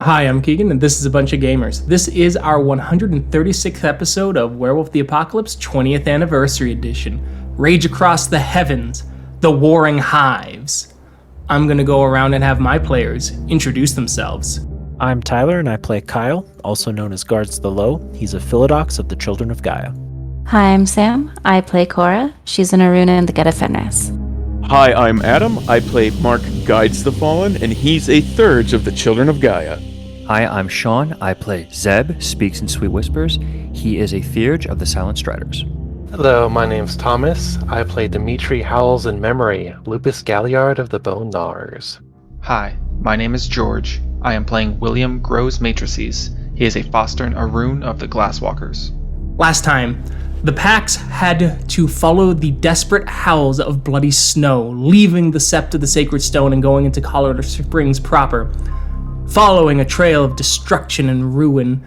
Hi, I'm Keegan, and this is A Bunch of Gamers. This is our 136th episode of Werewolf the Apocalypse 20th Anniversary Edition. Rage Across the Heavens, The Warring Hives. I'm gonna go around and have my players introduce themselves. I'm Tyler, and I play Kyle, also known as Guards the Low. He's a Philodox of the Children of Gaia. Hi, I'm Sam. I play Cora. She's an Aruna in the Geta Fenris. Hi, I'm Adam. I play Mark Guides the Fallen, and he's a third of the Children of Gaia. Hi, I'm Sean. I play Zeb Speaks-in-Sweet-Whispers. He is a Theurge of the Silent Striders. Hello, my name's Thomas. I play Dimitri Howls-In-Memory, Lupus Galliard of the Bone Gnawers. Hi, my name is George. I am playing William Grows-Matrices. He is a Fostern Arun of the Glasswalkers. Last time, the Pax had to follow the desperate howls of bloody snow, leaving the Sept of the Sacred Stone and going into Colorado Springs proper. Following a trail of destruction and ruin,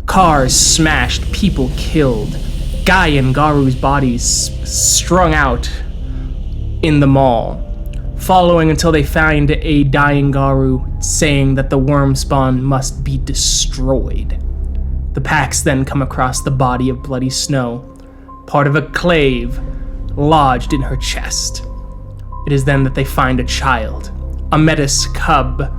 cars smashed, people killed, Guy and Garu's bodies strung out in the mall, following until they find a dying Garu saying that the worm spawn must be destroyed. The Pax then come across the body of Bloody Snow, part of a clave lodged in her chest. It is then that they find a child, a Metis cub,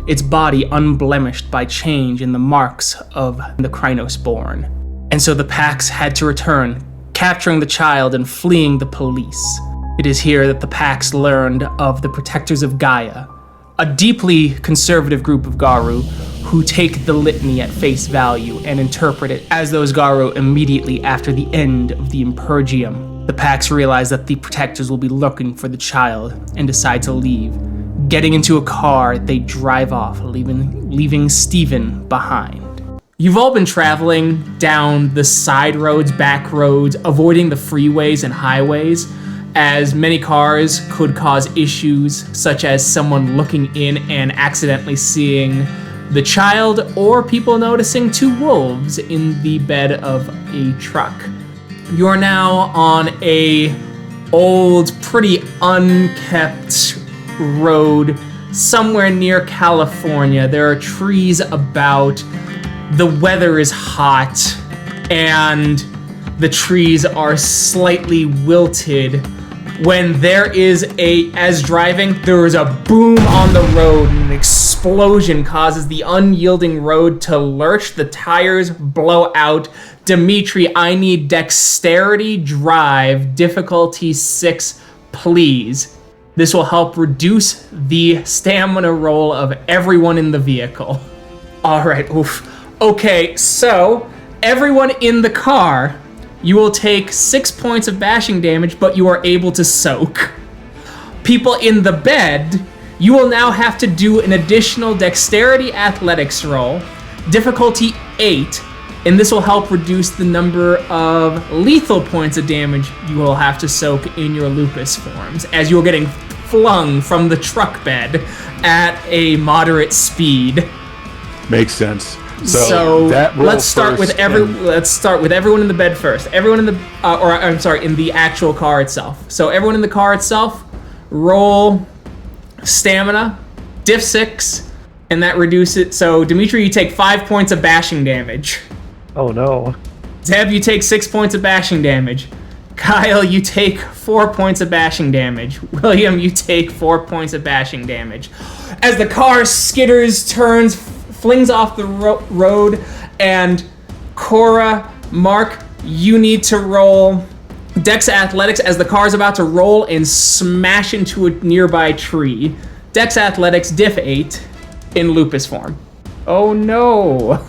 its body unblemished by change in the marks of the Krynosborn. And so the Pax had to return, capturing the child and fleeing the police. It is here that the Pax learned of the Protectors of Gaia, a deeply conservative group of Garu who take the litany at face value and interpret it as those Garu immediately after the end of the Impergium. The Pax realize that the Protectors will be looking for the child and decide to leave. Getting into a car, they drive off, leaving Steven behind. You've all been traveling down the side roads, back roads, avoiding the freeways and highways, as many cars could cause issues, such as someone looking in and accidentally seeing the child, or people noticing two wolves in the bed of a truck. You are now on a old, pretty unkept road somewhere near California. There are trees about, the weather is hot, and the trees are slightly wilted when there is as driving, there is a boom on the road and an explosion causes the unyielding road to lurch, the tires blow out. Dimitri, I need dexterity drive, difficulty 6, please. This will help reduce the stamina roll of everyone in the vehicle. All right, oof. Okay, so everyone in the car, you will take 6 points of bashing damage, but you are able to soak. People in the bed, you will now have to do an additional dexterity athletics roll, difficulty 8, and this will help reduce the number of lethal points of damage you will have to soak in your lupus forms, as you're getting flung from the truck bed at a moderate speed. Makes sense. So let's start with everyone in the bed first. Everyone in the in the actual car itself. So everyone in the car itself, roll stamina, diff 6, and that reduces. So Dimitri, you take 5 points of bashing damage. Oh no. Zeb, you take 6 points of bashing damage. Kyle, you take 4 points of bashing damage. William, you take 4 points of bashing damage. As the car skitters, turns, flings off the road, and Cora, Mark, you need to roll Dex Athletics as the car is about to roll and smash into a nearby tree. Dex Athletics, diff 8, in lupus form. Oh no.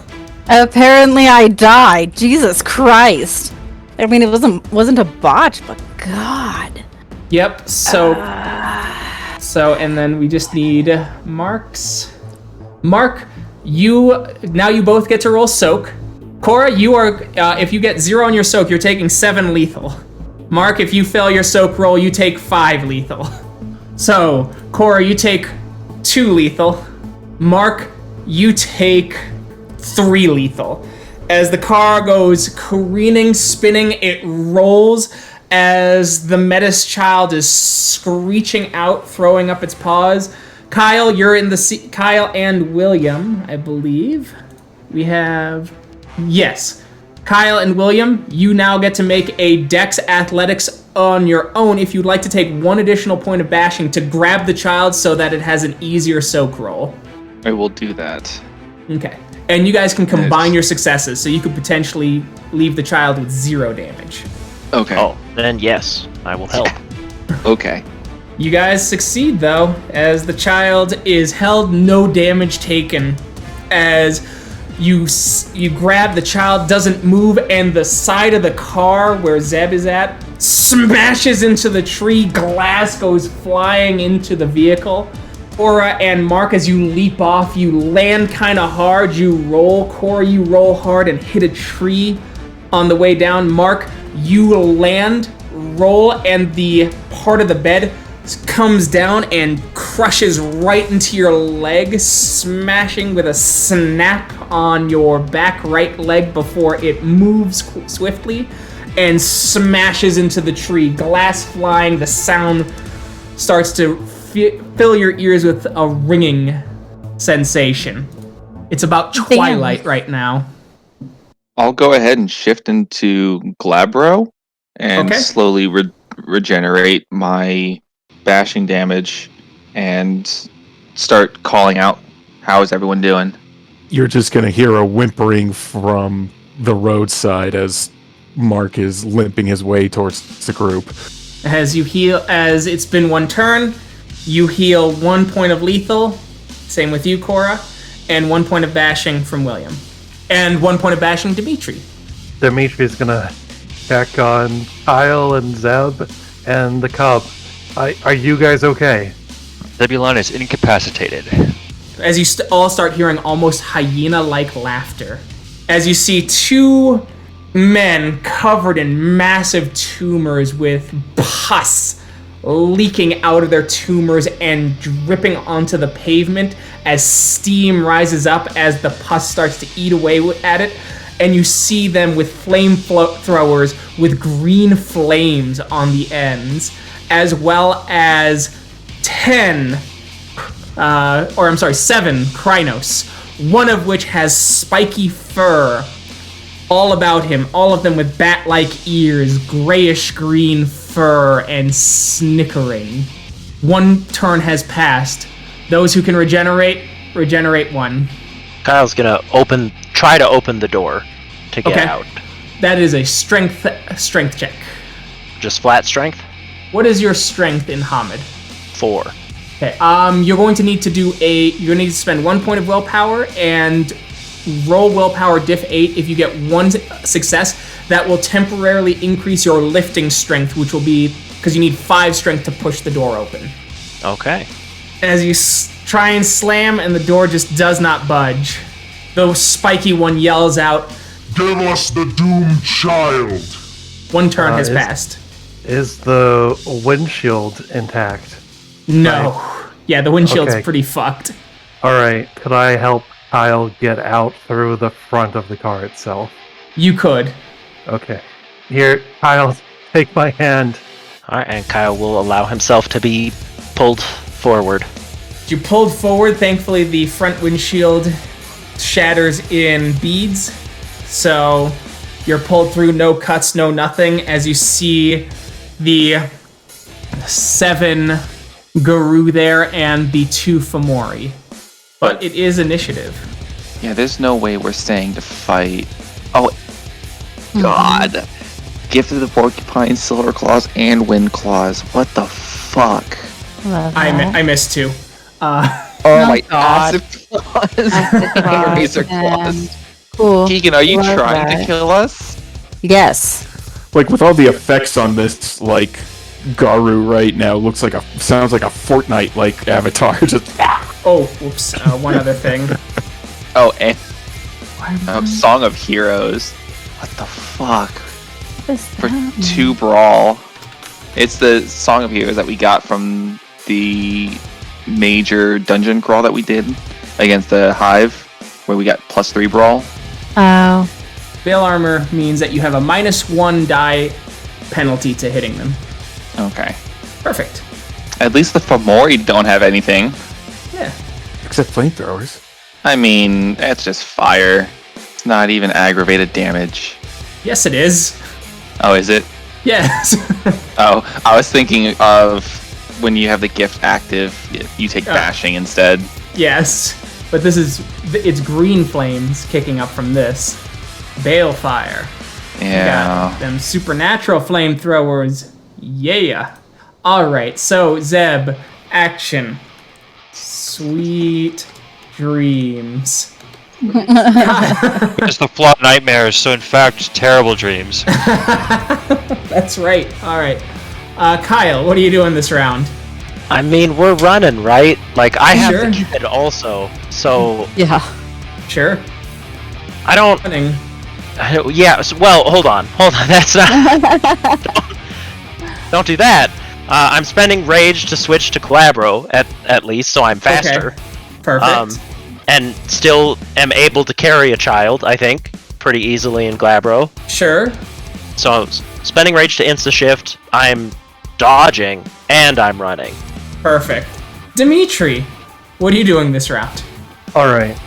Apparently I died. Jesus Christ. I mean, it wasn't a botch, but God. Yep, so and then we just need Mark's. Mark, you both get to roll soak. Cora, you are, if you get 0 on your soak, you're taking 7 lethal. Mark, if you fail your soak roll, you take 5 lethal. So, Cora, you take 2 lethal. Mark, you take 3 lethal. As the car goes careening, spinning, it rolls as the Metis child is screeching out, throwing up its paws. Kyle, you're in the Kyle and William, I believe. We have yes. Kyle and William, you now get to make a Dex Athletics on your own if you'd like to take one additional point of bashing to grab the child so that it has an easier soak roll. I will do that. Okay. And you guys can combine your successes, so you could potentially leave the child with 0 damage. Okay. Oh, then yes, I will help. Okay. You guys succeed, though, as the child is held, no damage taken. As you grab the child, doesn't move, and the side of the car where Zeb is at smashes into the tree. Glass goes flying into the vehicle. Cora and Mark, as you leap off, you land kind of hard. You roll. Cora, you roll hard and hit a tree on the way down. Mark, you land, roll, and the part of the bed comes down and crushes right into your leg, smashing with a snap on your back right leg before it moves swiftly and smashes into the tree. Glass flying, the sound starts to fill your ears with a ringing sensation. It's about twilight right now. I'll go ahead and shift into Glabro and slowly regenerate my bashing damage and start calling out, how is everyone doing? You're just going to hear a whimpering from the roadside as Mark is limping his way towards the group. As you heal, as it's been one turn, you heal 1 point of lethal, same with you, Cora, and 1 point of bashing from William. And 1 point of bashing, Dimitri. Dimitri's gonna check on Kyle and Zeb and the cub. Are you guys okay? Zebulon is incapacitated. As you all start hearing almost hyena-like laughter. As you see 2 men covered in massive tumors with pus leaking out of their tumors and dripping onto the pavement as steam rises up as the pus starts to eat away at it. And you see them with flame throwers with green flames on the ends, as well as 7 Krynos, one of which has spiky fur all about him, all of them with bat-like ears, grayish-green fur, and snickering. 1 turn has passed. Those who can regenerate 1. Kyle's gonna try to open the door to get out. That is a strength check. Just flat strength? What is your strength in Hamid? 4. Okay. You're going to need to you're going to need to spend 1 point of willpower and roll willpower diff 8. If you get 1 success, that will temporarily increase your lifting strength, which will be because you need 5 strength to push the door open. Okay. As you try and slam, and the door just does not budge. The spiky one yells out, "Give us the doomed child!" 1 turn has passed. Is the windshield intact? No. Yeah, the windshield's Okay. pretty fucked. Alright, could I help Kyle get out through the front of the car itself? You could. Okay. Here, Kyle, take my hand. Alright, and Kyle will allow himself to be pulled forward. You pulled forward. Thankfully, the front windshield shatters in beads. So you're pulled through, no cuts, no nothing, as you see the 7 Guru there and the 2 Fomori. But it is initiative. Yeah, there's no way we're staying to fight. Oh, God. Gift of the Porcupine, Silver Claws, and Wind Claws. What the fuck? I missed 2. Oh my God. Acid Claws and Razor Claws. Cool. Keegan, are you Love trying that. to kill us? Yes. Like, with all the effects on this, like, Garu right now sounds like a Fortnite-like avatar. Just Oh, whoops. One other thing. Oh, and Song of Heroes. What the fuck? For 2 Brawl. It's the Song of Heroes that we got from the major dungeon crawl that we did against the Hive, where we got +3 Brawl. Oh. Veil Armor means that you have a -1 die penalty to hitting them. Okay. Perfect. At least the Fomori don't have anything. Except flamethrowers. I mean, that's just fire. It's not even aggravated damage. Yes, it is. Oh, is it? Yes. Oh, I was thinking of when you have the gift active, you take bashing instead. Yes. But it's green flames kicking up from this. Balefire. Yeah. Got them supernatural flamethrowers. Yeah. Alright, so Zeb, action. Sweet dreams. It's the flawed nightmares, so in fact, terrible dreams. That's right. Alright. Kyle, what are you doing this round? I mean, we're running, right? Like, I have Sure. the kid also, so Yeah. Sure. I don't... Running. Well, hold on. That's not... don't do that. I'm spending rage to switch to Calabro, at least, so I'm faster. Okay. Perfect. And still am able to carry a child, I think, pretty easily in Glabro. Sure. So I'm spending rage to insta-shift, I'm dodging, and I'm running. Perfect. Dimitri, what are you doing this round? Alright,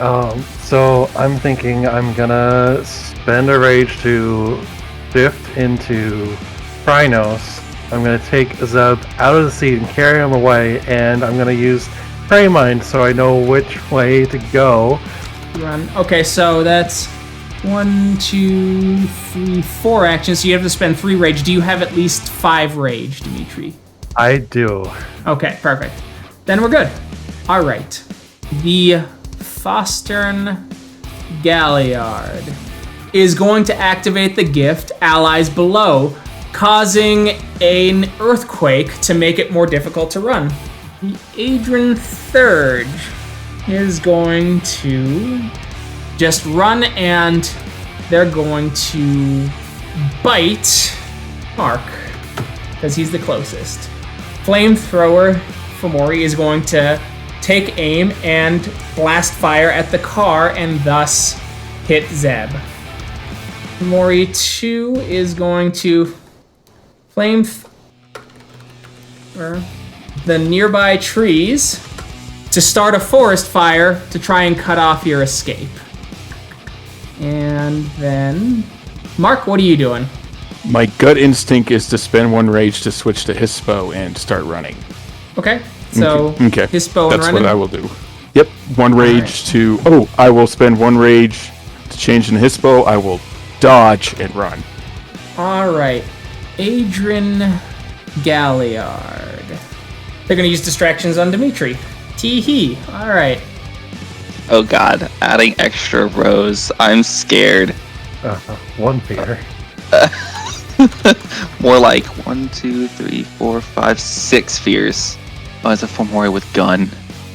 so I'm thinking I'm gonna spend a rage to shift into Krynos. I'm gonna take Zeb out of the seat and carry him away, and I'm gonna use Prey Mind so I know which way to go. Run. Okay, so that's 1, 2, 3, 4 actions. So you have to spend 3 rage. Do you have at least 5 rage, Dimitri? I do. Okay, perfect. Then we're good. All right. The Fostern Galliard is going to activate the gift Allies Below, causing an earthquake to make it more difficult to run. The Adrian Thurge is going to just run, and they're going to bite Mark, because he's the closest. Flamethrower Fomori is going to take aim and blast fire at the car and thus hit Zeb. Fomori 2 is going to the nearby trees to start a forest fire to try and cut off your escape. And then, Mark, what are you doing? My gut instinct is to spend 1 rage to switch to Hispo and start running. Okay, so Okay. Hispo and That's running. what I will do. Yep, 1 rage to... Oh, I will spend 1 rage to change in Hispo. I will dodge and run. All right, Adrian Galliard. They're gonna use distractions on Dimitri. Tee-hee. All right. Oh god, adding extra rows. I'm scared. 1 fear. More like 1, 2, 3, 4, 5, 6 fears. Oh, it's a Fomori with gun.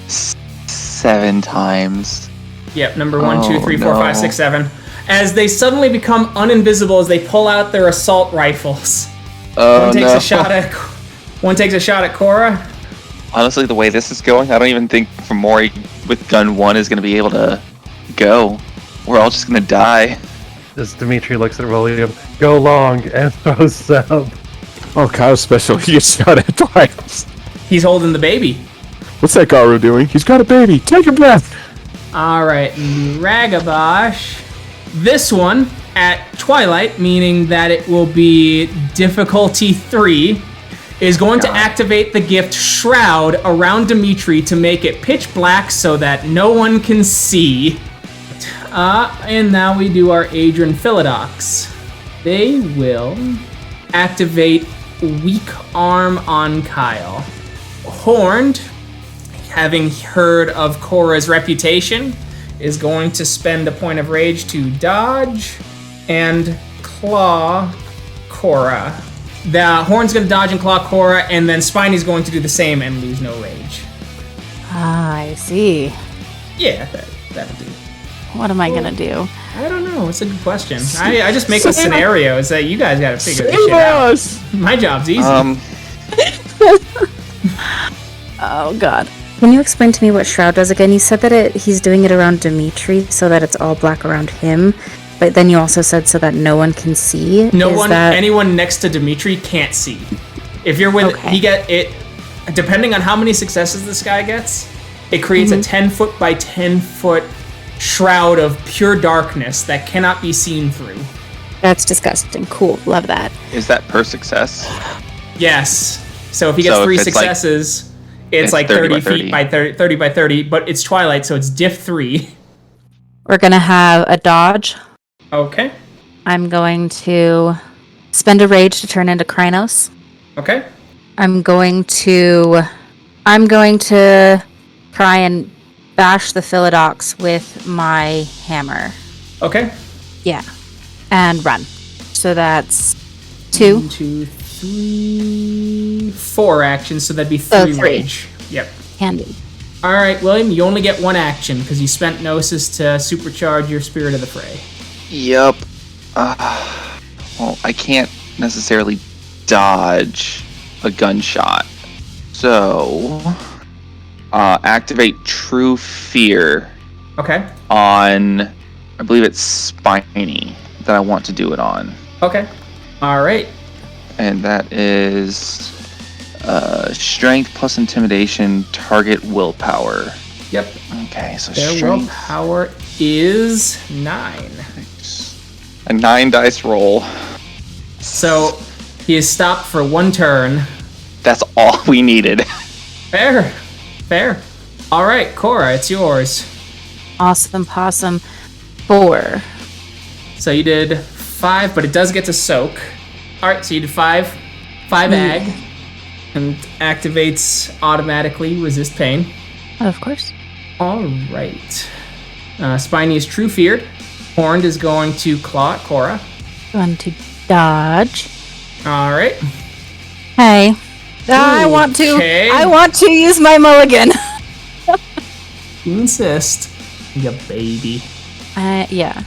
7 times. Yep, number 1, 2, 3, 4, no. 5, 6, 7. As they suddenly become uninvisible as they pull out their assault rifles. Oh One takes no. One takes a shot at Cora. Honestly, the way this is going, I don't even think Fomori with gun 1 is going to be able to go. We're all just going to die. As Dimitri looks at William, go long, and throws Zeb. Oh, Kyle's special. He gets shot at twice. He's holding the baby. What's that Garu doing? He's got a baby. Take a breath. All right, Ragabash. This one at Twilight, meaning that it will be difficulty 3, is going to activate the gift Shroud around Dimitri to make it pitch black so that no one can see. And now we do our Adrian Philodox. They will activate Weak Arm on Kyle. Horned, having heard of Cora's reputation, is going to spend a point of rage to dodge and claw Cora. The Horn's going to dodge and claw Cora, and then Spiney's going to do the same and lose no rage. Ah, I see. Yeah, that'll do. What am I gonna do? I don't know. It's a good question. I just make the scenarios that you guys got to figure this shit out. My job's easy. Oh god. Can you explain to me what Shroud does again? You said that he's doing it around Dimitri so that it's all black around him, but then you also said so that no one can see. Anyone next to Dimitri can't see. If you're with, he get it. Depending on how many successes this guy gets, It creates a 10 foot by 10 foot shroud of pure darkness that cannot be seen through. That's disgusting. Cool. Love that. Is that per success? Yes. So if he gets So if 3 it's successes, it's like 30 feet by 30 by 30, but it's Twilight, so it's diff 3. We're going to have a dodge. Okay. I'm going to spend a rage to turn into Krynos. Okay. I'm going to try and bash the Philodox with my hammer. Okay. Yeah. And run. So that's 2. 1, 2, 3, 4 actions, so that'd be 3 3. rage. Yep. Handy. All right, William, you only get 1 action because you spent Gnosis to supercharge your Spirit of the Fray. Yep. Well, I can't necessarily dodge a gunshot. So, activate True Fear. Okay. On, I believe it's Spiny that I want to do it on. Okay. All right. And that is Strength plus Intimidation, target willpower. Yep. Okay, so Their Strength. willpower is 9. A 9 dice roll. So he is stopped for 1 turn. That's all we needed. Fair. All right, Cora, it's yours. Awesome possum. 4. So you did 5, but it does get to soak. All right, so you did 5 ag, and activates automatically resist pain. Of course. All right. Spiny is True Feared. Horned is going to claw at Cora. Going to dodge. All right. Hey. I want to use my mulligan. You insist. You baby. Yeah.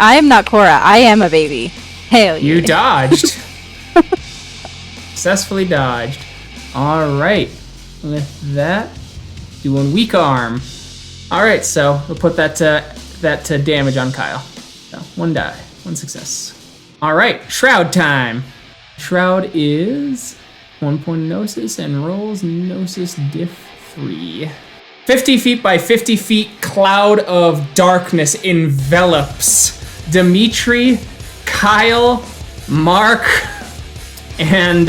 I am not Cora. I am a baby. Hell yeah. You dodged. Successfully dodged. All right. With that, doing weak arm. All right, so we'll put that to damage on Kyle. So 1 die, 1 success. All right, Shroud time. Shroud is 1 point of Gnosis and rolls Gnosis diff 3. 50 feet by 50 feet cloud of darkness envelops Dimitri, Kyle, Mark, and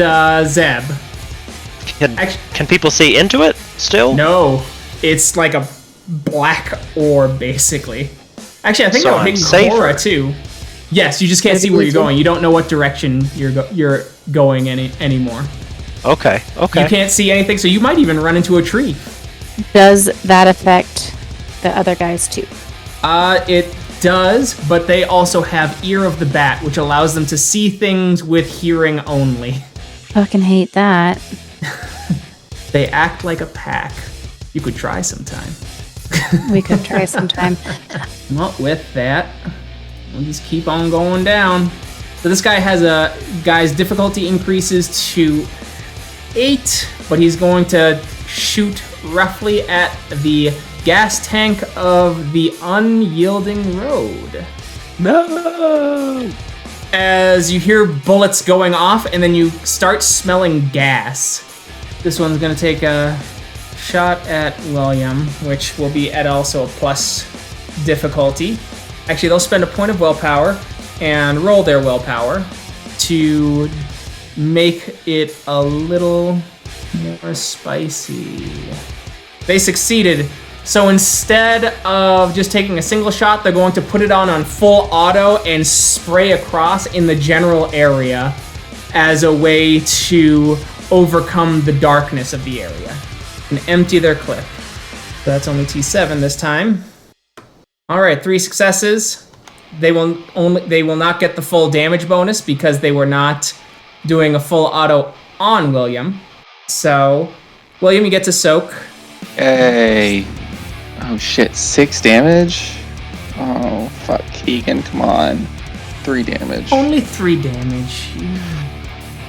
Zeb. Can people see into it still? No, it's like a black orb, basically. Actually, I think So that'll I'm hit safer. Cora too. Yes, you just can't see where you're going. You don't know what direction you're going anymore. Okay. You can't see anything, so you might even run into a tree. Does that affect the other guys too? It does, but they also have Ear of the Bat, which allows them to see things with hearing only. Fucking hate that. They act like a pack. You could try sometime. We could try sometime. Well, with that, we'll just keep on going down. So this guy has guy's difficulty increases to 8, but he's going to shoot roughly at the gas tank of the Unyielding Road. No! As you hear bullets going off, and then you start smelling gas. This one's going to take a shot at William, which will be at also a plus difficulty. Actually, they'll spend a point of willpower and roll their willpower to make it a little more spicy. They succeeded. So instead of just taking a single shot, they're going to put it on full auto and spray across in the general area as a way to overcome the darkness of the area and empty their clip. So that's only T7 this time. All right, 3 successes. They will not get the full damage bonus because they were not doing a full auto on William. So, William, you get to soak. Hey. Oh shit, 6 damage? Oh, fuck, Keegan, come on. 3 damage. Only 3 damage.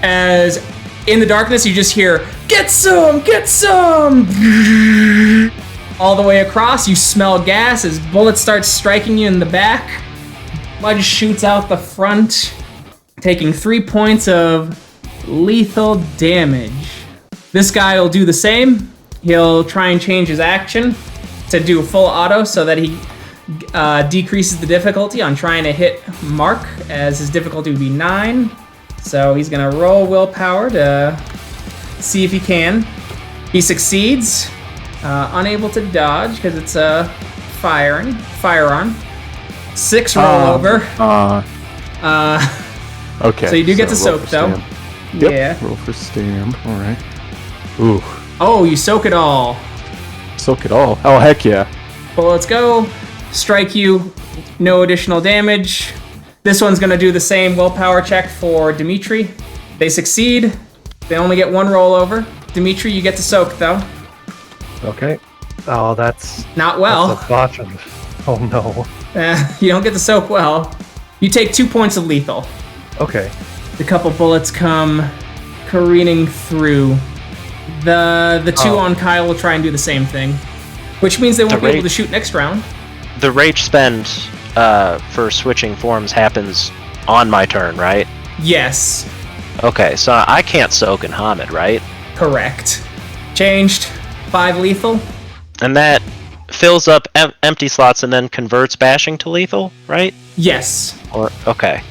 As in the darkness, you just hear, "Get some! Get some!" All the way across, you smell gas as bullets start striking you in the back. Blood shoots out the front, taking 3 points of lethal damage. This guy will do the same. He'll try and change his action to do full auto so that he decreases the difficulty on trying to hit Mark, as his difficulty would be 9. So he's gonna roll willpower to see if he can. He succeeds, unable to dodge because it's a firearm. 6 rollover. Okay. So you do get to soak though. Yep. Yeah. Roll for stamp. All right. Ooh. Oh, you soak it all. Soak it all. Oh, heck yeah. Bullets go. Strike you. No additional damage. This one's gonna do the same willpower check for Dimitri. They succeed. They only get 1 rollover. Dimitri, you get to soak though. Okay. Oh, that's not well. That's a botched. Oh no. You don't get to soak well. You take 2 points of lethal. Okay. The couple bullets come careening through. The 2 on Kyle will try and do the same thing, which means they won't be able to shoot next round. The rage spend for switching forms happens on my turn, right? Yes. Okay, so I can't soak in Hamid, right? Correct. Changed. 5 lethal. And that fills up empty slots and then converts bashing to lethal, right? Yes. Or okay.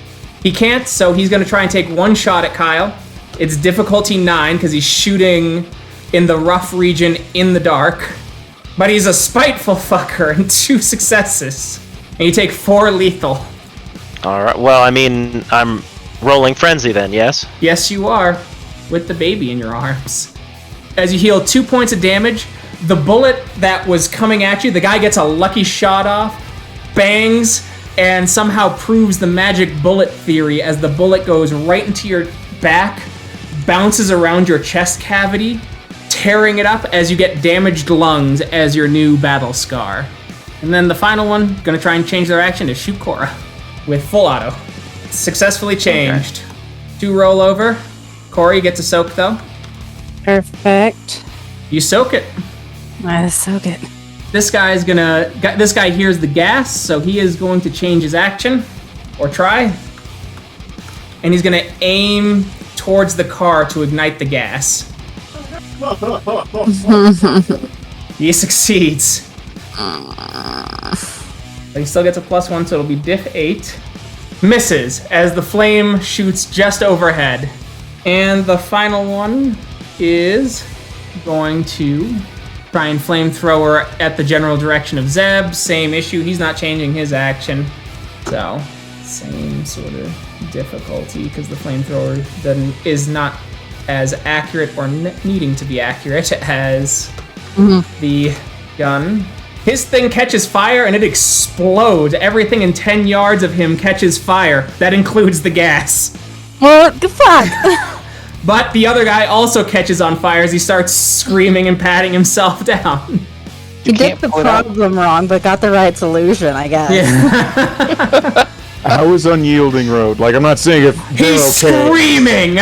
He can't, so he's going to try and take 1 shot at Kyle. It's difficulty 9 because he's shooting in the rough region in the dark. But he's a spiteful fucker and 2 successes. And you take 4 lethal. Alright, well, I mean, I'm rolling frenzy then, yes? Yes, you are. With the baby in your arms. As you heal 2 points of damage, the bullet that was coming at you, the guy gets a lucky shot off, bangs, and somehow proves the magic bullet theory as the bullet goes right into your back, bounces around your chest cavity, tearing it up as you get damaged lungs as your new battle scar. And then the final one, gonna try and change their action to shoot Cora with full auto. Successfully changed. Okay. 2 rollover. Cora, you get to soak though. Perfect. You soak it. I soak it. This guy hears the gas, so he is going to change his action, or try. And he's gonna aim towards the car to ignite the gas. He succeeds. But he still gets a +1, so it'll be diff 8. Misses as the flame shoots just overhead. And the final one is going to try and flamethrower at the general direction of Zeb. Same issue, he's not changing his action. So, same sort of difficulty, because the flamethrower is not as accurate or needing to be accurate as the gun. His thing catches fire and it explodes. Everything in 10 yards of him catches fire. That includes the gas. What the fuck? But the other guy also catches on fire as he starts screaming and patting himself down. You did the problem wrong, but got the right solution, I guess. Yeah. How is Unyielding Road? Like, I'm not saying if they're He's okay. screaming!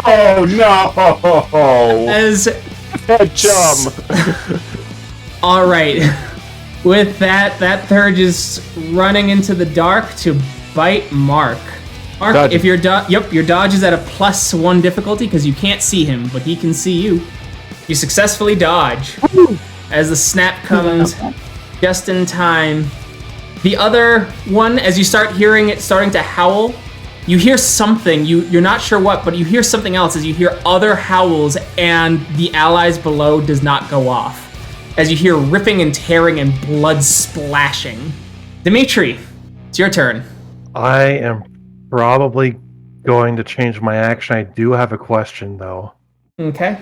Oh no! As chum. All right. With that third is running into the dark to bite Mark. Mark, Dodge. if your dodge is at a +1 difficulty because you can't see him, but he can see you. You successfully dodge as the snap comes just in time. The other one, as you start hearing it starting to howl, you hear something. You're not sure what, but you hear something else as you hear other howls, and the allies below does not go off. As you hear ripping and tearing and blood splashing. Dimitri, it's your turn. I am probably going to change my action. I do have a question though. Okay.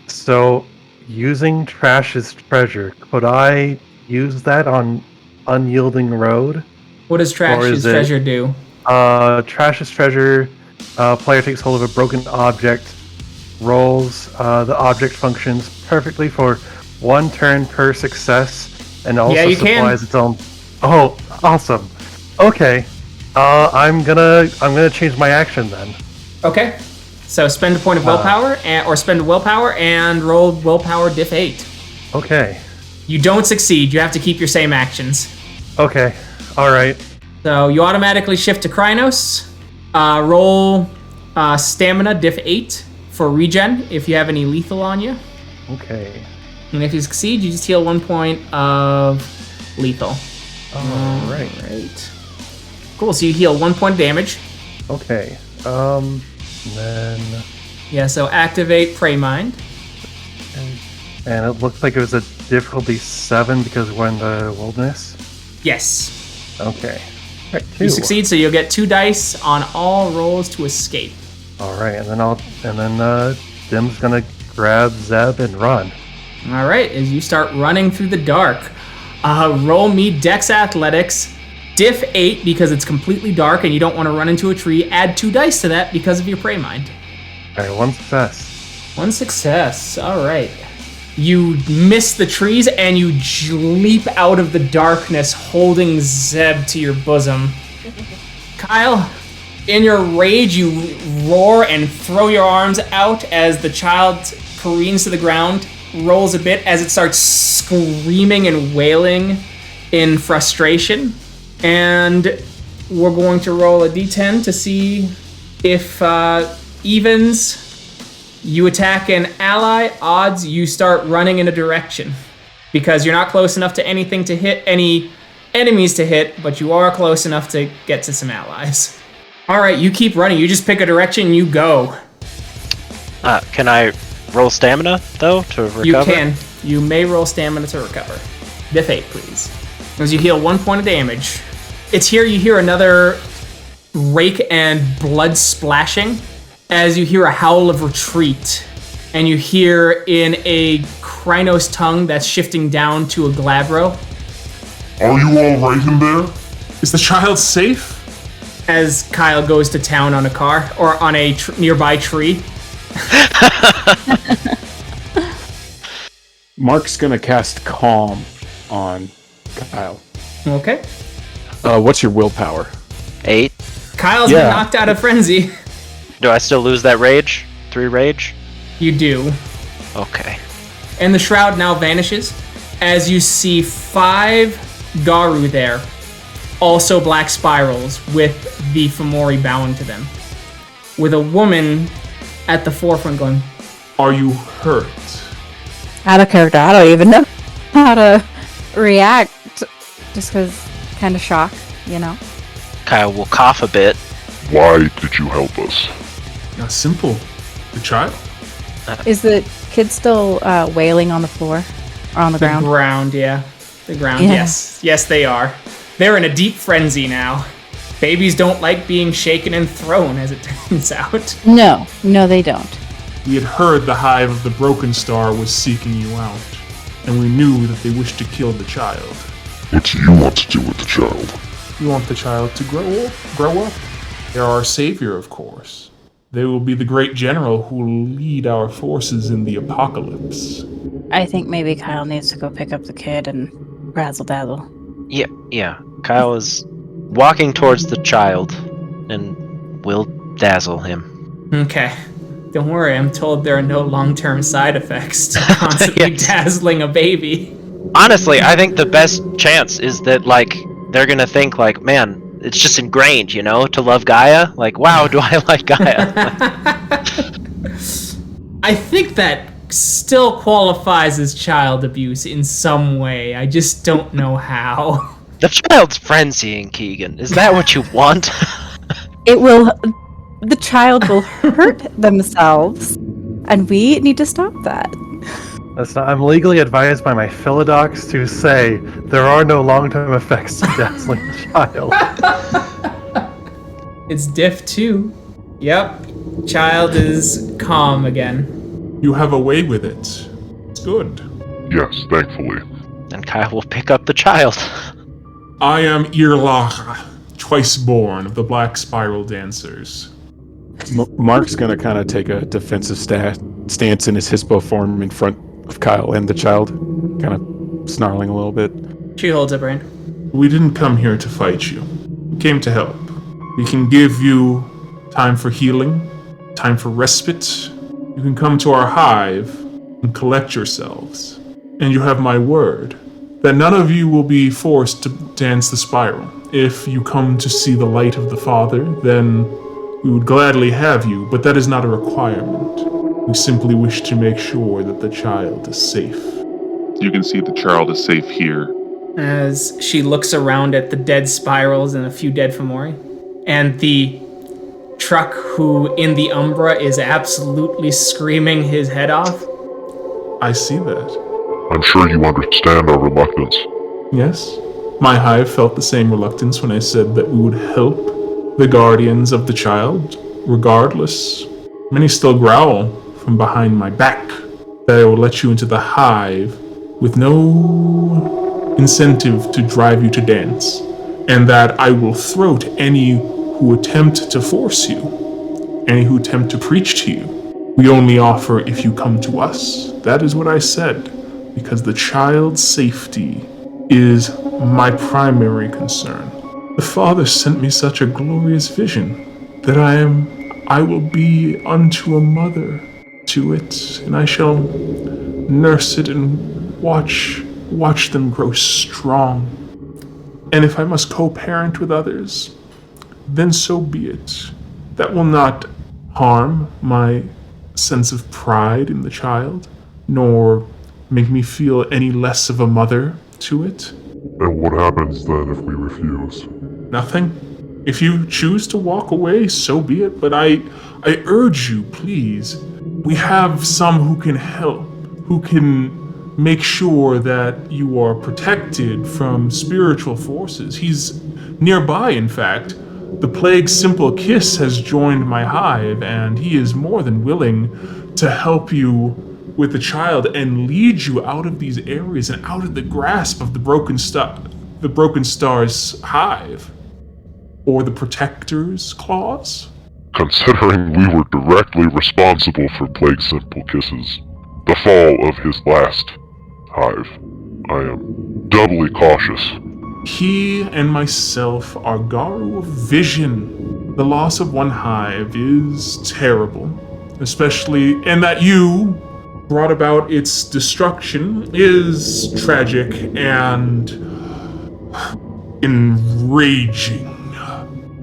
So using Trash's treasure, could I use that on Unyielding Road? What does Trash's treasure do? Trash's treasure, player takes hold of a broken object, rolls, the object functions perfectly for 1 turn per success, and also supplies its own. Oh, awesome. Okay. I'm gonna change my action then. Okay. So spend a point of willpower, or spend willpower and roll willpower diff 8. Okay. You don't succeed. You have to keep your same actions. Okay. All right. So you automatically shift to Krynos. Roll stamina diff 8 for regen if you have any lethal on you. Okay. And if you succeed, you just heal 1 point of lethal. All right. Right. Cool. So you heal 1 point of damage. Okay. Then. Yeah. So activate Prey Mind. And it looks like it was a difficulty 7 because we're in the wilderness. Yes. Okay. Right, 2. You succeed, so you'll get 2 dice on all rolls to escape. All right, and then Dim's gonna grab Zeb and run. All right. As you start running through the dark, roll me Dex Athletics. Diff 8 because it's completely dark and you don't want to run into a tree. Add 2 dice to that because of your Prey Mind. All right, 1 success. 1 success. All right. You miss the trees and you leap out of the darkness holding Zeb to your bosom. Kyle, in your rage, you roar and throw your arms out as the child careens to the ground, rolls a bit as it starts screaming and wailing in frustration. And we're going to roll a d10 to see if evens. You attack an ally, odds you start running in a direction. Because you're not close enough to anything to hit, any enemies to hit, but you are close enough to get to some allies. Alright, you keep running, you just pick a direction, you go. Can I roll stamina, though, to recover? You can. You may roll stamina to recover. Diff 8, please. As you heal 1 point of damage. It's here you hear another rake and blood splashing. As you hear a howl of retreat, and you hear in a Krynos tongue that's shifting down to a Glabro. Are you all right in there? Is the child safe? As Kyle goes to town on a car, or on a nearby tree. Mark's gonna cast Calm on Kyle. Okay. What's your willpower? 8. Kyle's been knocked out of frenzy. Do I still lose that rage? 3 rage? You do. Okay. And the shroud now vanishes as you see 5 Garu there, also black spirals with the Fomori bowing to them. With a woman at the forefront going, Are you hurt? Out of character, I don't even know how to react. Just because, kind of shocked, you know? Kyle will cough a bit. Why did you help us? Simple. The child? Is the kid still wailing on the floor? Or on the ground? The ground, yeah. The ground, Yeah. yes. Yes, they are. They're in a deep frenzy now. Babies don't like being shaken and thrown, as it turns out. No, they don't. We had heard the Hive of the Broken Star was seeking you out, and we knew that they wished to kill the child. What do you want to do with the child? You want the child to grow up? They're our savior, of course. They will be the great general who will lead our forces in the apocalypse. I think maybe Kyle needs to go pick up the kid and razzle-dazzle. Yeah. Kyle is walking towards the child, and will dazzle him. Okay. Don't worry, I'm told there are no long-term side effects to constantly dazzling a baby. Honestly, I think the best chance is that, they're gonna think, man, it's just ingrained, to love Gaia. Wow, do I like Gaia? I think that still qualifies as child abuse in some way. I just don't know how. The child's frenzying, Keegan. Is that what you want? The child will hurt themselves, and we need to stop that. I'm legally advised by my Philodox to say there are no long-term effects to dazzling the child. It's Diff 2. Yep. Child is calm again. You have a way with it. It's good. Yes, thankfully. And Kyle will pick up the child. I am Irlacha, twice born of the Black Spiral Dancers. Mark's gonna kind of take a defensive stance in his Hispo form in front of Kyle and the child, kind of snarling a little bit. She holds up her hand. We didn't come here to fight you. We came to help. We can give you time for healing, time for respite. You can come to our hive and collect yourselves. And you have my word that none of you will be forced to dance the spiral. If you come to see the light of the Father, then we would gladly have you, but that is not a requirement. We simply wish to make sure that the child is safe. You can see the child is safe here. As she looks around at the dead spirals and a few dead Fomori, and the truck who in the Umbra is absolutely screaming his head off. I see that. I'm sure you understand our reluctance. Yes. My hive felt the same reluctance when I said that we would help the guardians of the child, regardless. Many still growl from behind my back that I will let you into the hive with no incentive to drive you to dance, and that I will throat any who attempt to force you, any who attempt to preach to you. We only offer if you come to us. That is what I said, because the child's safety is my primary concern. The Father sent me such a glorious vision that I will be unto a mother to it, and I shall nurse it and watch them grow strong. And if I must co-parent with others, then so be it. That will not harm my sense of pride in the child, nor make me feel any less of a mother to it. And what happens then if we refuse? Nothing. If you choose to walk away, so be it, but I urge you, please. We have some who can help, who can make sure that you are protected from spiritual forces. He's nearby, in fact. The Plague's Simple Kiss has joined my hive, and he is more than willing to help you with the child and lead you out of these areas and out of the grasp of the Broken Star's hive. Or the Protector's claws? Considering we were directly responsible for Plague Simple Kisses, the fall of his last hive, I am doubly cautious. He and myself are Garu of Vision. The loss of one hive is terrible, especially, and that you brought about its destruction is tragic and enraging.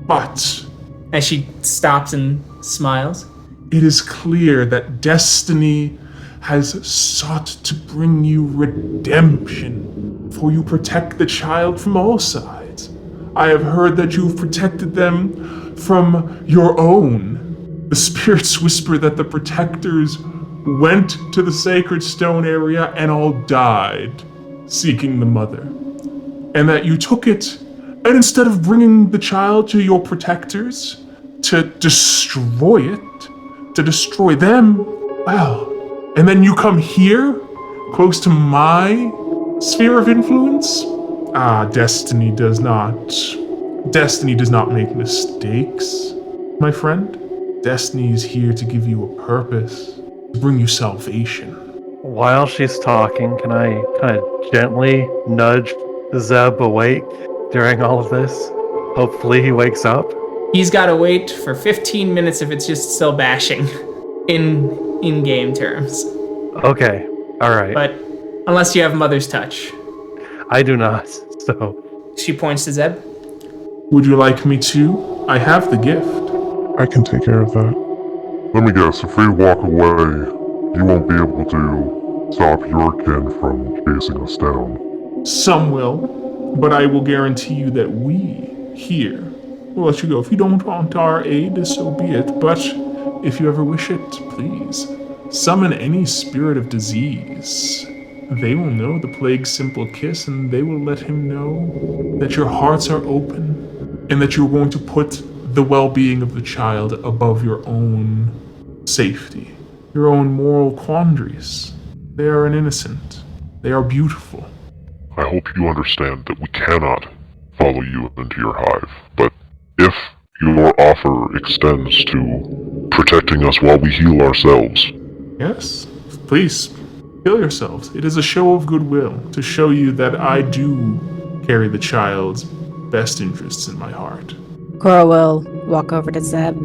But as she stops and smiles, it is clear that destiny has sought to bring you redemption, for you protect the child from all sides. I have heard that you've protected them from your own. The spirits whisper that the protectors went to the sacred stone area and all died, seeking the mother. And that you took it, and instead of bringing the child to your protectors to destroy it, to destroy them, well, and then you come here, close to my sphere of influence? Destiny does not make mistakes, my friend. Destiny is here to give you a purpose, to bring you salvation. While she's talking, can I kind of gently nudge Zeb awake during all of this? Hopefully he wakes up. He's got to wait for 15 minutes if it's just still bashing in game terms. Okay, alright. But unless you have Mother's Touch. I do not, so... She points to Zeb. Would you like me to? I have the gift. I can take care of that. Let me guess, if we walk away, you won't be able to stop your kin from chasing us down. Some will, but I will guarantee you that we here will let you go. If you don't want our aid, so be it. But if you ever wish it, please summon any spirit of disease. They will know the Plague's Simple Kiss, and they will let him know that your hearts are open and that you're going to put the well-being of the child above your own safety, your own moral quandaries. They are an innocent. They are beautiful. I hope you understand that we cannot follow you into your hive, but if your offer extends to protecting us while we heal ourselves... Yes, please, heal yourselves. It is a show of goodwill to show you that I do carry the child's best interests in my heart. Cora will walk over to Zeb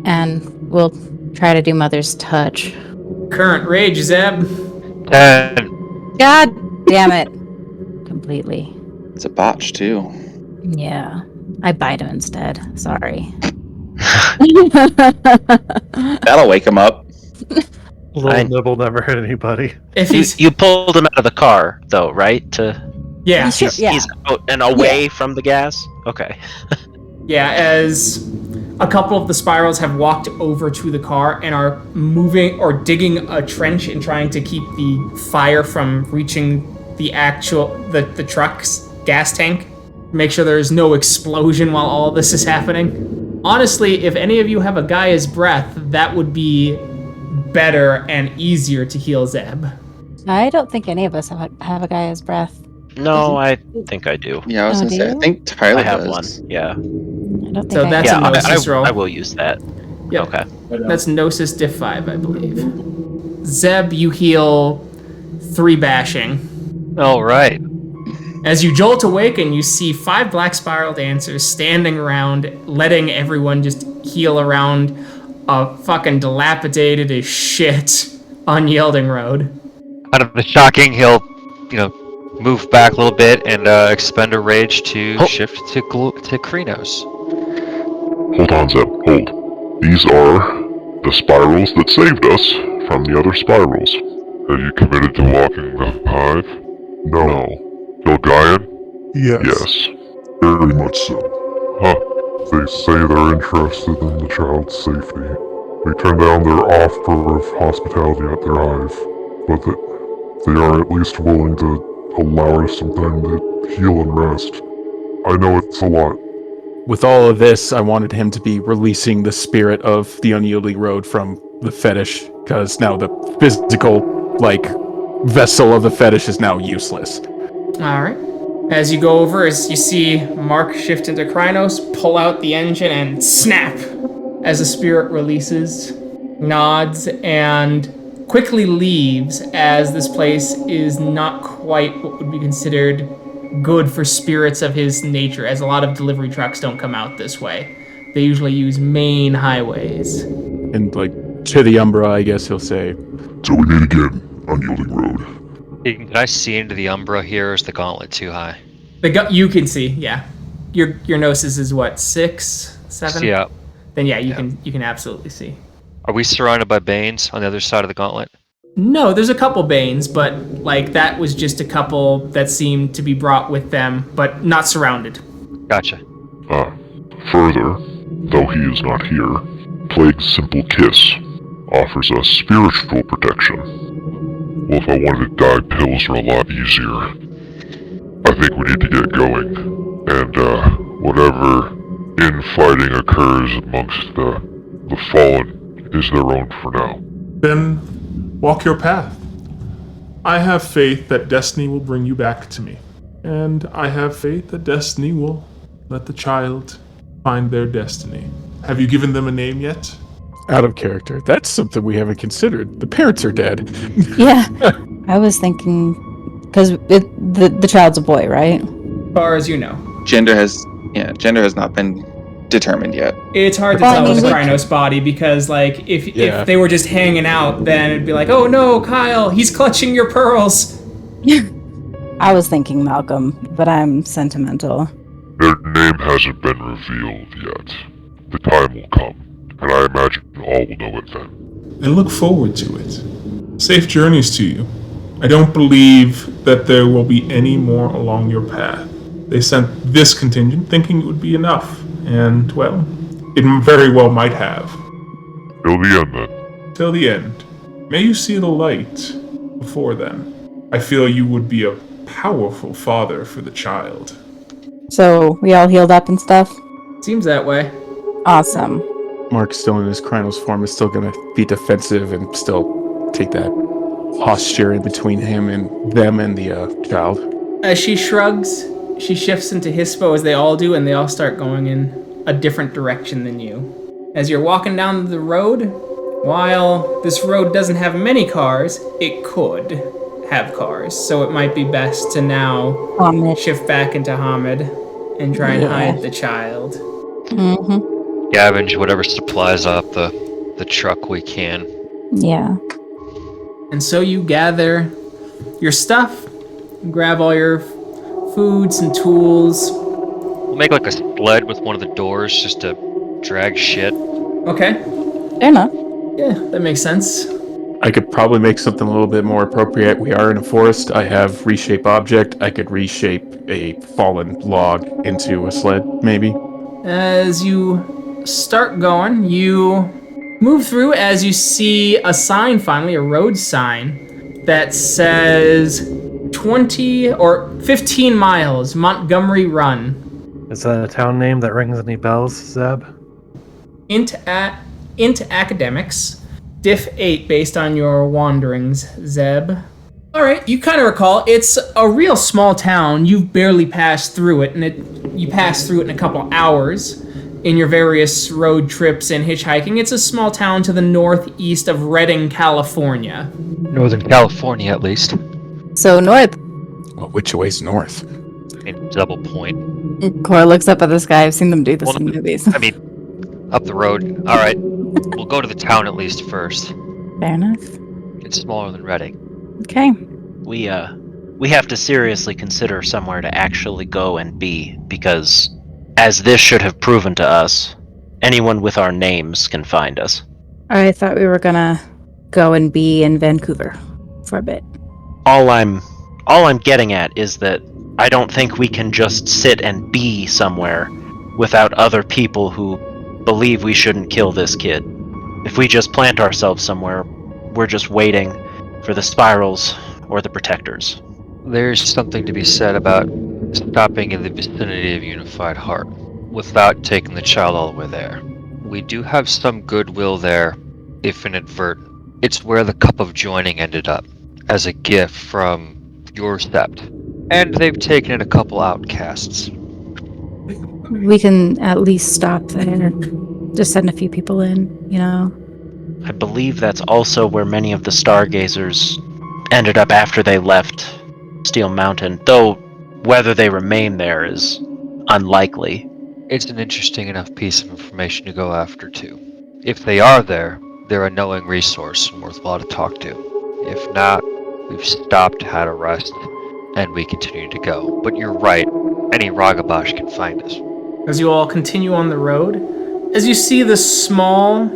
and we'll try to do Mother's Touch. Current rage, Zeb. 10. God damn it. Completely. It's a botch, too. Yeah. I bite him instead. Sorry. That'll wake him up. A little nibble never hurt anybody. If You pulled him out of the car, though, right? Yeah. He's out and away from the gas? Okay. Yeah, as a couple of the spirals have walked over to the car and are moving or digging a trench and trying to keep the fire from reaching the truck's gas tank. Make sure there's no explosion while all this is happening. Honestly, if any of you have a Gaia's Breath, that would be better and easier to heal Zeb. I don't think any of us have a Gaia's Breath. No, I think I do. Yeah, I was Oh, gonna say, I do think Tyler I have does. one, yeah. I don't think So I that's have. a Gnosis roll. I will use that. Yep. Okay. That's Gnosis Diff 5, I believe. Zeb, you heal 3 bashing. All right. As you jolt awake and you see 5 black spiral dancers standing around, letting everyone just heal around a fucking dilapidated as shit Unyielding Road. Out of the shocking, he'll, move back a little bit and expend a rage to shift to Krynos. Hold on, Zeb. Hold. These are the spirals that saved us from the other spirals. Have you committed to walking the hive? No. Gilgaian? Yes. Very much so. Huh. They say they're interested in the child's safety. We turned down their offer of hospitality at their hive, but they are at least willing to allow us some time to heal and rest. I know it's a lot. With all of this, I wanted him to be releasing the spirit of the Unyielding Road from the fetish, because now the physical, vessel of the fetish is now useless. Alright. As you go over, as you see Mark shift into Krynos, pull out the engine and snap! As the spirit releases, nods, and quickly leaves, as this place is not quite what would be considered good for spirits of his nature, as a lot of delivery trucks don't come out this way. They usually use main highways. And, to the Umbra, I guess he'll say, So we meet again, Unyielding Road. Can I see into the Umbra here, or is the gauntlet too high? You can see, yeah. Your Gnosis is what, 6, 7? Yeah. Then yeah, you can absolutely see. Are we surrounded by Banes on the other side of the gauntlet? No, there's a couple Banes, but that was just a couple that seemed to be brought with them, but not surrounded. Gotcha. Further, though he is not here, Plague's Simple Kiss offers us spiritual protection. Well, if I wanted to die, pills are a lot easier. I think we need to get going, and whatever infighting occurs amongst the fallen is their own for now. Then walk your path. I have faith that destiny will bring you back to me. And I have faith that destiny will let the child find their destiny. Have you given them a name yet? out of character. That's something we haven't considered. The parents are dead. Yeah. I was thinking, because the child's a boy, right? As far as you know. Gender has not been determined yet. It's hard to tell with a Krynos body because, like, if they were just hanging out, then it'd be like, oh no, Kyle, he's clutching your pearls. I was thinking Malcolm, but I'm sentimental. Their name hasn't been revealed yet. The time will come, and I imagine all will know it then. I look forward to it. Safe journeys to you. I don't believe that there will be any more along your path. They sent this contingent thinking it would be enough, and, well, it very well might have. Till the end, then. Till the end. May you see the light before then. I feel you would be a powerful father for the child. So, we all healed up and stuff? Seems that way. Awesome. Mark, still in his Krynos form, is still going to be defensive and still take that posture in between him and them and the child. As she shrugs, she shifts into Hispo as they all do, and they all start going in a different direction than you. As you're walking down the road, while this road doesn't have many cars, it could have cars, so it might be best to now shift back into Hamid and try and hide the child. Mm-hmm. Scavenge whatever supplies up the truck we can. Yeah. And so you gather your stuff, grab all your foods and tools. We'll make like a sled with one of the doors just to drag shit. Okay. Fair enough. Yeah, that makes sense. I could probably make something a little bit more appropriate. We are in a forest. I have reshape object. I could reshape a fallen log into a sled, maybe. As you start going, you move through as you see a sign finally, a road sign, that says 20 or 15 miles, Montgomery Run. Is that a town name that rings any bells, Zeb? Into academics, diff 8 based on your wanderings, Zeb. Alright, you kind of recall, it's a real small town. You've barely passed through it, and you passed through it in a couple hours in your various road trips and hitchhiking. It's a small town to the northeast of Redding, California. Northern California, at least. So north. Well, which way's north? In double point. Cora looks up at the sky. I've seen them do this in movies. I mean, up the road. All right, we'll go to the town at least first. Fair enough. It's smaller than Redding. Okay. We have to seriously consider somewhere to actually go and be, because, as this should have proven to us, anyone with our names can find us. I thought we were gonna go and be in Vancouver for a bit. All I'm getting at is that I don't think we can just sit and be somewhere without other people who believe we shouldn't kill this kid. If we just plant ourselves somewhere, we're just waiting for the spirals or the protectors. There's something to be said about stopping in the vicinity of Unified Heart without taking the child all the way there. We do have some goodwill there, if inadvertent. It's where the Cup of Joining ended up, as a gift from your sept. And they've taken in a couple outcasts. We can at least stop there. Just send a few people in, you know? I believe that's also where many of the stargazers ended up after they left Steel Mountain, though whether they remain there is unlikely. It's an interesting enough piece of information to go after, too. If they are there, they're a knowing resource and worthwhile to talk to. If not, we've stopped, had a rest, and we continue to go. But you're right, any Ragabash can find us. As you all continue on the road, as you see this small,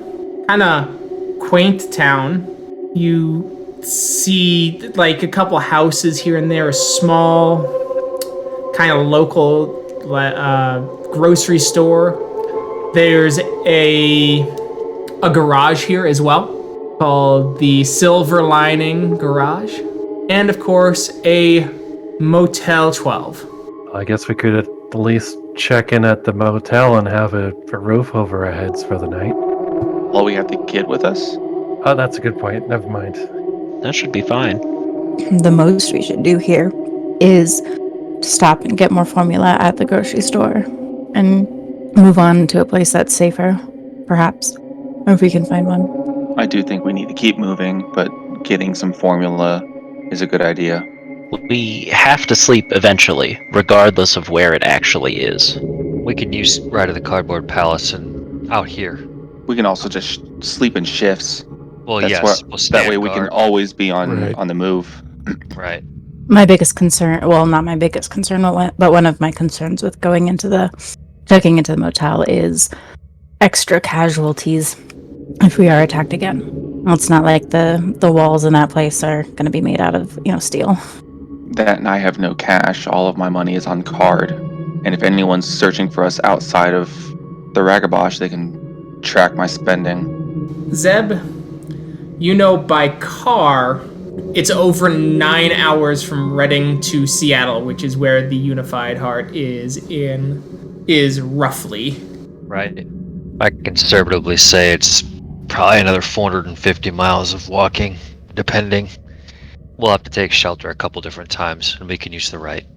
kind of quaint town, you see like a couple houses here and there, a small, kind of local grocery store. There's a garage here as well, called the Silver Lining Garage, and of course a Motel 12. I guess we could at least check in at the motel and have a roof over our heads for the night. Well, we have the kid with us? Oh, that's a good point. Never mind. That should be fine. The most we should do here is stop and get more formula at the grocery store and move on to a place that's safer, perhaps, or if we can find one. I do think we need to keep moving, but getting some formula is a good idea. We have to sleep eventually, regardless of where it actually is. We can use right of the Cardboard Palace and out here. We can also just sleep in shifts. Well, That's yes, what, we'll that way we can guard. always be on Right. on the move. Right. My biggest concern, well, not my biggest concern, but one of my concerns with checking into the motel is extra casualties if we are attacked again. Well, it's not like the walls in that place are going to be made out of, steel. That and I have no cash. All of my money is on card. And if anyone's searching for us outside of the Ragabash, they can track my spending. Zeb, by car, it's over 9 hours from Redding to Seattle, which is where the Unified Heart is roughly. Right. I conservatively say it's probably another 450 miles of walking, depending. We'll have to take shelter a couple different times, and we can use the right.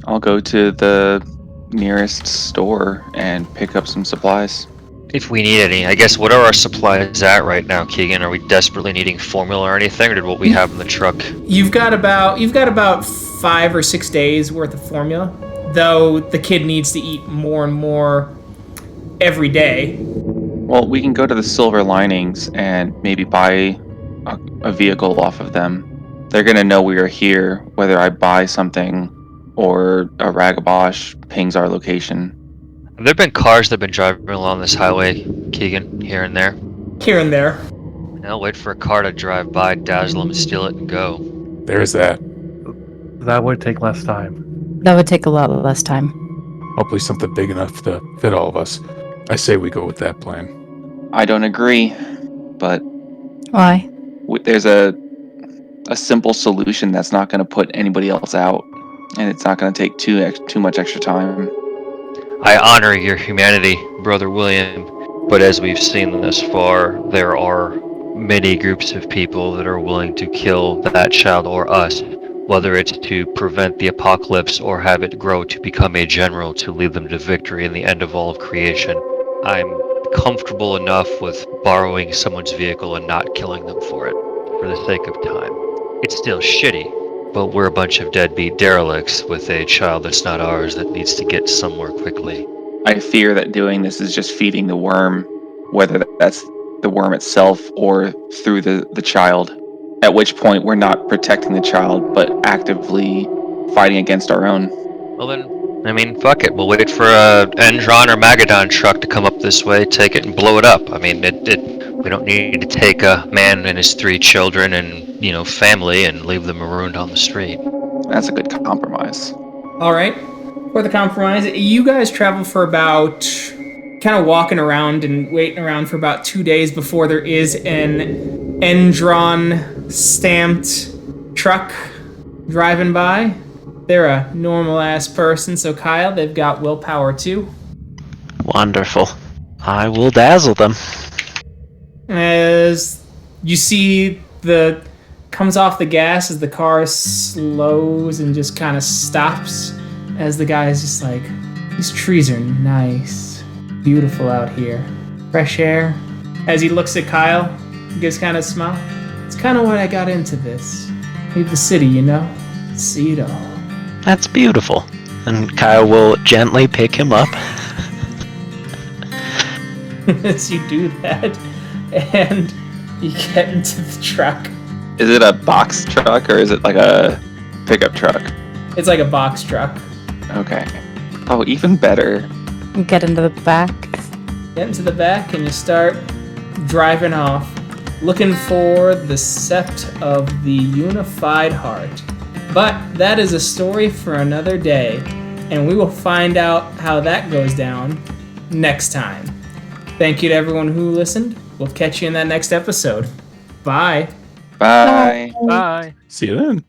I'll go to the nearest store and pick up some supplies. If we need any, I guess. What are our supplies at right now, Keegan? Are we desperately needing formula or anything, or did what we have in the truck? You've got about 5 or 6 days worth of formula, though the kid needs to eat more and more every day. Well, we can go to the Silver Linings and maybe buy a vehicle off of them. They're gonna know we are here, whether I buy something or a Ragabash pings our location. Have there been cars that have been driving along this highway, Keegan, here and there? Here and there. I'll wait for a car to drive by, dazzle them, steal it, and go. There's that. That would take less time. That would take a lot less time. Hopefully something big enough to fit all of us. I say we go with that plan. I don't agree, but Why? there's a simple solution that's not going to put anybody else out, and it's not going to take too much extra time. I honor your humanity, Brother William, but as we've seen thus far, there are many groups of people that are willing to kill that child or us, whether it's to prevent the apocalypse or have it grow to become a general to lead them to victory in the end of all of creation. I'm comfortable enough with borrowing someone's vehicle and not killing them for it, for the sake of time. It's still shitty, but we're a bunch of deadbeat derelicts with a child that's not ours that needs to get somewhere quickly. I fear that doing this is just feeding the worm, whether that's the worm itself or through the child, at which point we're not protecting the child, but actively fighting against our own. Well then, I mean, fuck it. We'll wait for a Endron or Magadon truck to come up this way, take it, and blow it up. I mean, we don't need to take a man and his 3 children and, family and leave them marooned on the street. That's a good compromise. All right. For the compromise, you guys travel for about, kind of walking around and waiting around for about 2 days before there is an Endron stamped truck driving by. They're a normal-ass person, so Kyle, they've got willpower too. Wonderful. I will dazzle them. As you see comes off the gas as the car slows and just kind of stops, as the guy is just like, these trees are nice, beautiful out here, fresh air. As he looks at Kyle, he gives kind of a smile. It's kind of why I got into this. Leave the city, see it all. That's beautiful. And Kyle will gently pick him up. As you do that, and you get into the truck. Is it a box truck or is it like a pickup truck? It's like a box truck. Okay. Oh, even better. Get into the back. Get into the back and you start driving off, looking for the Sept of the Unified Heart. But that is a story for another day, and we will find out how that goes down next time. Thank you to everyone who listened. We'll catch you in that next episode. Bye. Bye. Bye. See you then.